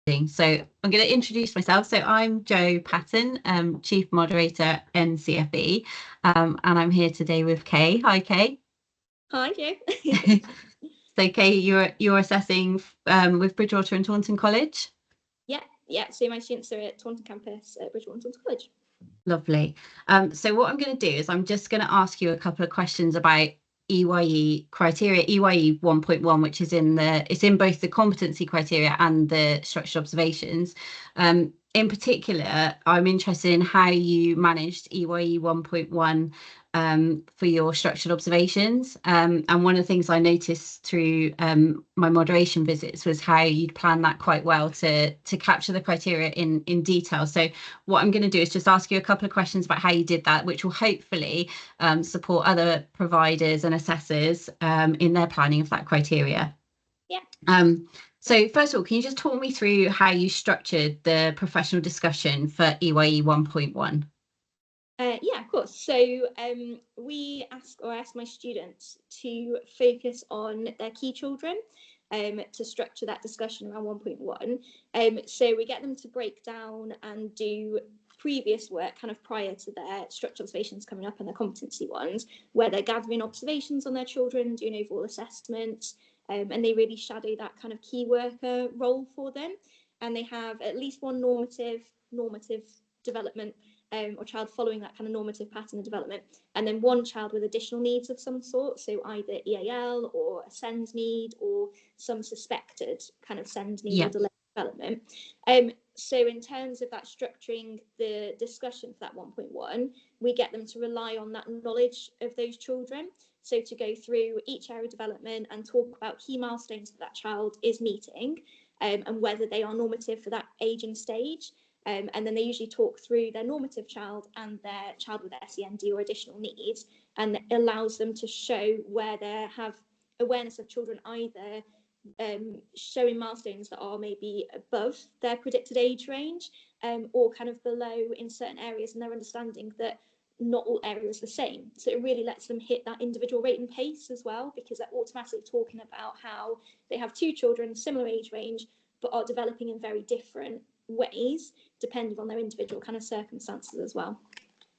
So I'm going to introduce myself. So I'm Jo Patton, Chief Moderator at NCFE, and I'm here today with Kay. Hi, Kay. Hi, Jo. So Kay, you're assessing with Bridgewater and Taunton College? Yeah. So my students are at Taunton campus at Bridgewater and Taunton College. Lovely. So what I'm going to do is I'm just going to ask you a couple of questions about EYE criteria, EYE 1.1, which is it's in both the competency criteria and the structured observations. In particular, I'm interested in how you managed EYE 1.1 for your structured observations. And one of the things I noticed through my moderation visits was how you'd planned that quite well to capture the criteria in detail. So what I'm going to do is just ask you a couple of questions about how you did that, which will hopefully support other providers and assessors in their planning of that criteria. Yeah. So first of all, can you just talk me through how you structured the professional discussion for EYE 1.1? Yeah, of course. So I ask my students to focus on their key children to structure that discussion around 1.1. So we get them to break down and do previous work kind of prior to their structural observations coming up and their competency ones, where they're gathering observations on their children, doing overall assessments, and they really shadow that kind of key worker role for them. And they have at least one normative development or child following that kind of normative pattern of development, and then one child with additional needs of some sort, so either EAL or a SEND need or some suspected kind of SEND need or delayed development. So in terms of that structuring the discussion for that 1.1, we get them to rely on that knowledge of those children. So to go through each area of development and talk about key milestones that child is meeting and whether they are normative for that age and stage. And then they usually talk through their normative child and their child with SEND or additional needs, and it allows them to show where they have awareness of children either showing milestones that are maybe above their predicted age range or kind of below in certain areas, and their understanding that not all areas are the same. So it really lets them hit that individual rate and pace as well, because they're automatically talking about how they have two children, similar age range, but are developing in very different ways depending on their individual kind of circumstances as well.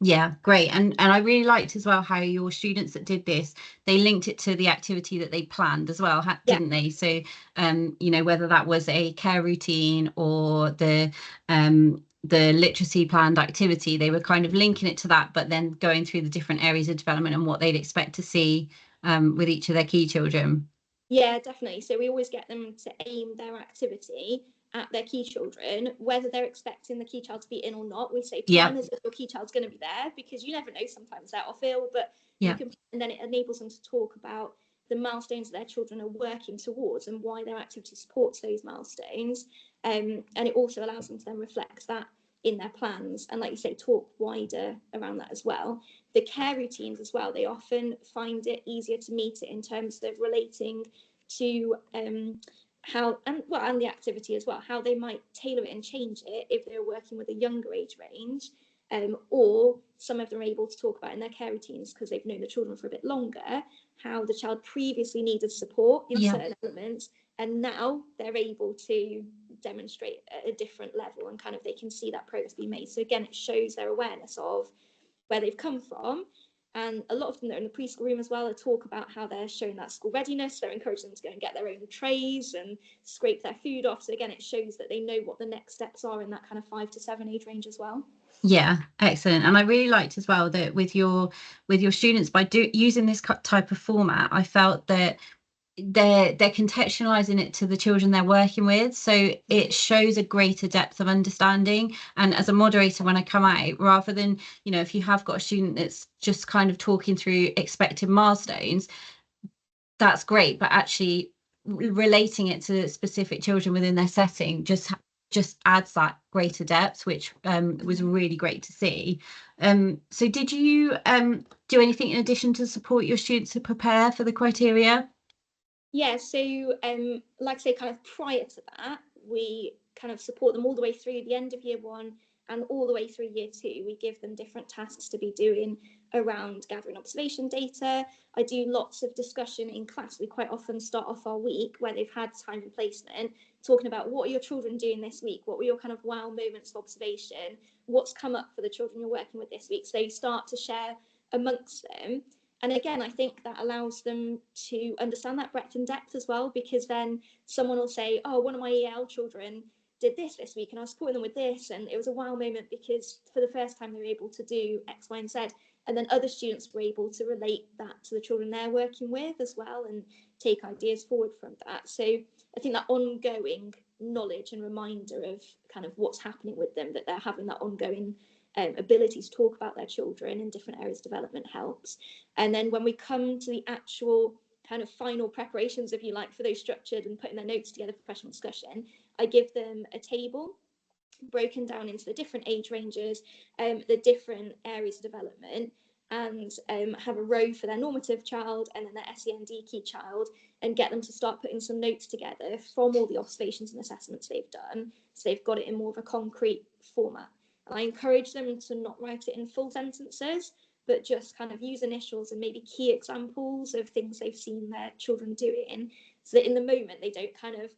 Yeah, great. And I really liked as well how your students that did this, they linked it to the activity that they planned as well, didn't they? So whether that was a care routine or the literacy planned activity, they were kind of linking it to that, but then going through the different areas of development and what they'd expect to see with each of their key children. Yeah, definitely. So we always get them to aim their activity at their key children, whether they're expecting the key child to be in or not. We say plan as if your key child's going to be there, because you never know, sometimes they're off ill, but you can, and then it enables them to talk about the milestones that their children are working towards and why their activity supports those milestones. And it also allows them to then reflect that in their plans and, like you say, talk wider around that as well. The care routines as well, they often find it easier to meet it in terms of relating to how and the activity as well, how they might tailor it and change it if they're working with a younger age range, or some of them are able to talk about in their care routines, because they've known the children for a bit longer, how the child previously needed support in certain elements, and now they're able to demonstrate at a different level, and kind of they can see that progress being made. So again, it shows their awareness of where they've come from. And a lot of them that are in the preschool room as well, they talk about how they're showing that school readiness. They're encouraging them to go and get their own trays and scrape their food off. So again, it shows that they know what the next steps are in that kind of 5 to 7 age range as well. Yeah, excellent. And I really liked as well that with your students, by using this type of format, I felt that they're contextualizing it to the children they're working with, so it shows a greater depth of understanding. And as a moderator, when I come out, rather than if you have got a student that's just kind of talking through expected milestones, that's great, but actually relating it to specific children within their setting just adds that greater depth, which was really great to see. So did you do anything in addition to support your students to prepare for the criteria? Yeah, so like I say, kind of prior to that, we kind of support them all the way through the end of year one And all the way through year 2, we give them different tasks to be doing around gathering observation data. I do lots of discussion in class. We quite often start off our week where they've had time and placement, talking about what are your children doing this week? What were your kind of wow moments of observation? What's come up for the children you're working with this week? So they start to share amongst them. And again, I think that allows them to understand that breadth and depth as well, because then someone will say, oh, one of my EL children did this week and I was supporting them with this, and it was a wow moment because for the first time they were able to do X, Y, and Z. And then other students were able to relate that to the children they're working with as well and take ideas forward from that. So I think that ongoing knowledge and reminder of kind of what's happening with them, that they're having that ongoing ability to talk about their children in different areas of development helps. And then when we come to the actual kind of final preparations, if you like, for those structured and putting their notes together for professional discussion, I give them a table broken down into the different age ranges, the different areas of development, and have a row for their normative child and then their SEND key child, and get them to start putting some notes together from all the observations and assessments they've done, so they've got it in more of a concrete format. And I encourage them to not write it in full sentences, but just kind of use initials and maybe key examples of things they've seen their children doing, so that in the moment they don't kind of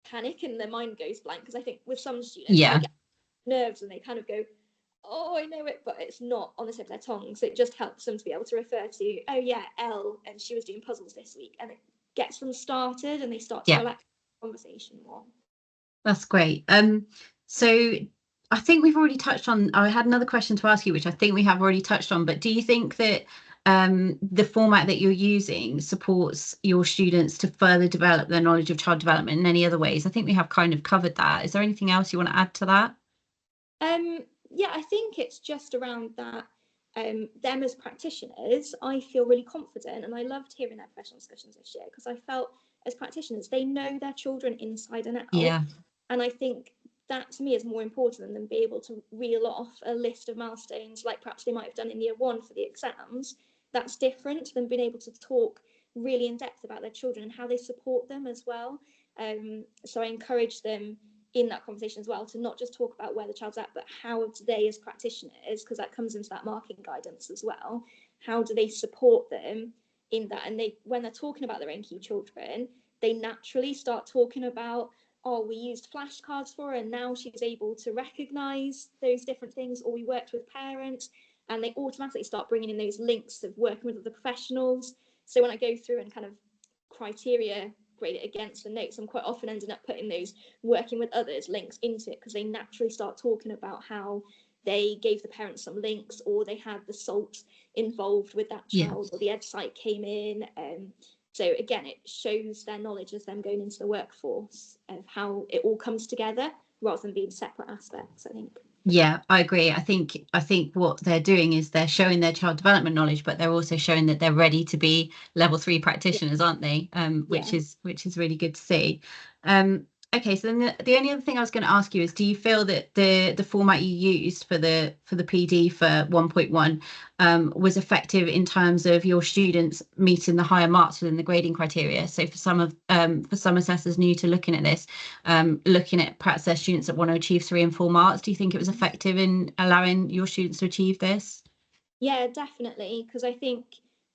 panic and their mind goes blank. Because I think with some students, they get nerves and they kind of go, oh, I know it, but it's not on the tip of their tongue. So it just helps them to be able to refer to, oh yeah, Elle, and she was doing puzzles this week, and it gets them started and they start to relax the conversation more. That's great. So I think we've already touched on, I had another question to ask you, which I think we have already touched on, but do you think that the format that you're using supports your students to further develop their knowledge of child development in any other ways? I think we have kind of covered that. Is there anything else you want to add to that? Yeah, I think it's just around that. Them as practitioners, I feel really confident, and I loved hearing their professional discussions this year, because I felt as practitioners they know their children inside and out. And I think that to me is more important than be able to reel off a list of milestones like perhaps they might have done in year 1 for the exams. That's different than being able to talk really in depth about their children and how they support them as well. So I encourage them in that conversation as well to not just talk about where the child's at, but how do they as practitioners, because that comes into that marking guidance as well, how do they support them in that? And they, when they're talking about their own key children, they naturally start talking about, oh, we used flashcards for her and now she's able to recognize those different things, or we worked with parents, and they automatically start bringing in those links of working with other professionals. So when I go through and kind of criteria grade it against the notes, I'm quite often ending up putting those working with others links into it, because they naturally start talking about how they gave the parents some links, or they had the SALT involved with that child, or the EdSite came in. So again, it shows their knowledge as them going into the workforce of how it all comes together rather than being separate aspects, I think. Yeah, I agree. I think what they're doing is they're showing their child development knowledge, but they're also showing that they're ready to be level 3 practitioners, aren't they? Which is really good to see. Okay, so then the only other thing I was going to ask you is, do you feel that the format you used for the PD for 1.1 was effective in terms of your students meeting the higher marks within the grading criteria? So for some assessors new to looking at this, looking at perhaps their students that want to achieve 3 and 4 marks, do you think it was effective in allowing your students to achieve this? Yeah, definitely, because I think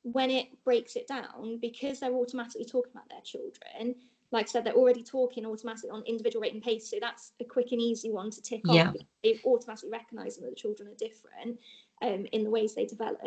when it breaks it down, because they're automatically talking about their children, like I said, they're already talking automatically on individual rate and pace, so that's a quick and easy one to tick off. They've automatically recognised that the children are different in the ways they develop.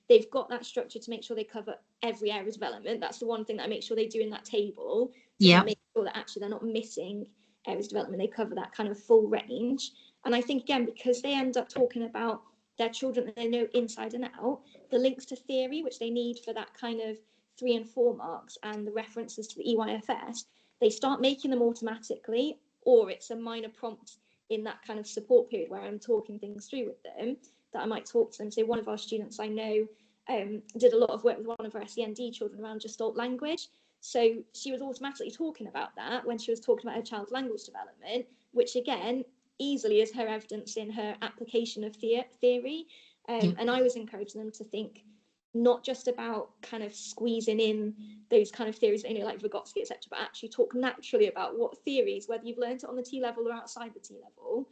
They've got that structure to make sure they cover every area of development. That's the one thing that I make sure they do in that table, to make sure that actually they're not missing areas of development. They cover that kind of full range. And I think, again, because they end up talking about their children that they know inside and out, the links to theory, which they need for that kind of 3 and 4 marks, and the references to the EYFS, they start making them automatically, or it's a minor prompt in that kind of support period where I'm talking things through with them, that I might talk to them. So one of our students I know did a lot of work with one of our SEND children around gestalt language. So she was automatically talking about that when she was talking about her child's language development, which again, easily is her evidence in her application of theory. And I was encouraging them to think not just about kind of squeezing in those kind of theories, you know, like Vygotsky, etc., but actually talk naturally about what theories, whether you've learned it on the T level or outside the T level,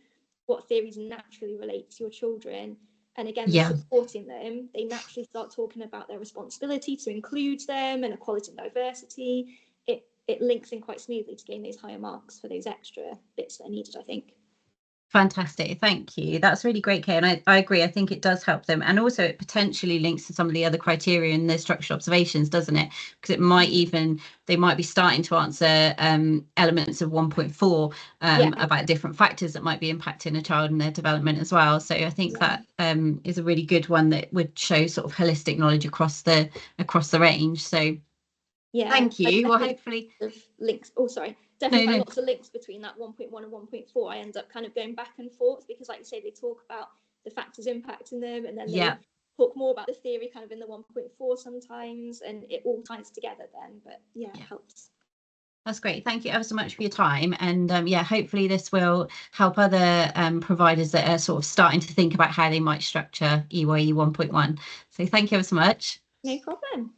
what theories naturally relate to your children. And again, Yeah. supporting them, they naturally start talking about their responsibility to include them and equality and diversity. It links in quite smoothly to gain those higher marks for those extra bits that are needed, I think. Fantastic, thank you. That's really great, Kay. And I agree. I think it does help them. And also it potentially links to some of the other criteria in the structural observations, doesn't it? Because it might they might be starting to answer elements of 1.4 about different factors that might be impacting a child and their development as well. So I think that is a really good one that would show sort of holistic knowledge across the range. So thank you. Well, hopefully links. Oh, sorry. Definitely find lots of links between that 1.1 and 1.4. I end up kind of going back and forth because, like you say, they talk about the factors impacting them, and then they talk more about the theory kind of in the 1.4 sometimes, and it all ties together then. But it helps. That's great. Thank you ever so much for your time. And hopefully this will help other providers that are sort of starting to think about how they might structure EYE 1.1. So thank you ever so much. No problem.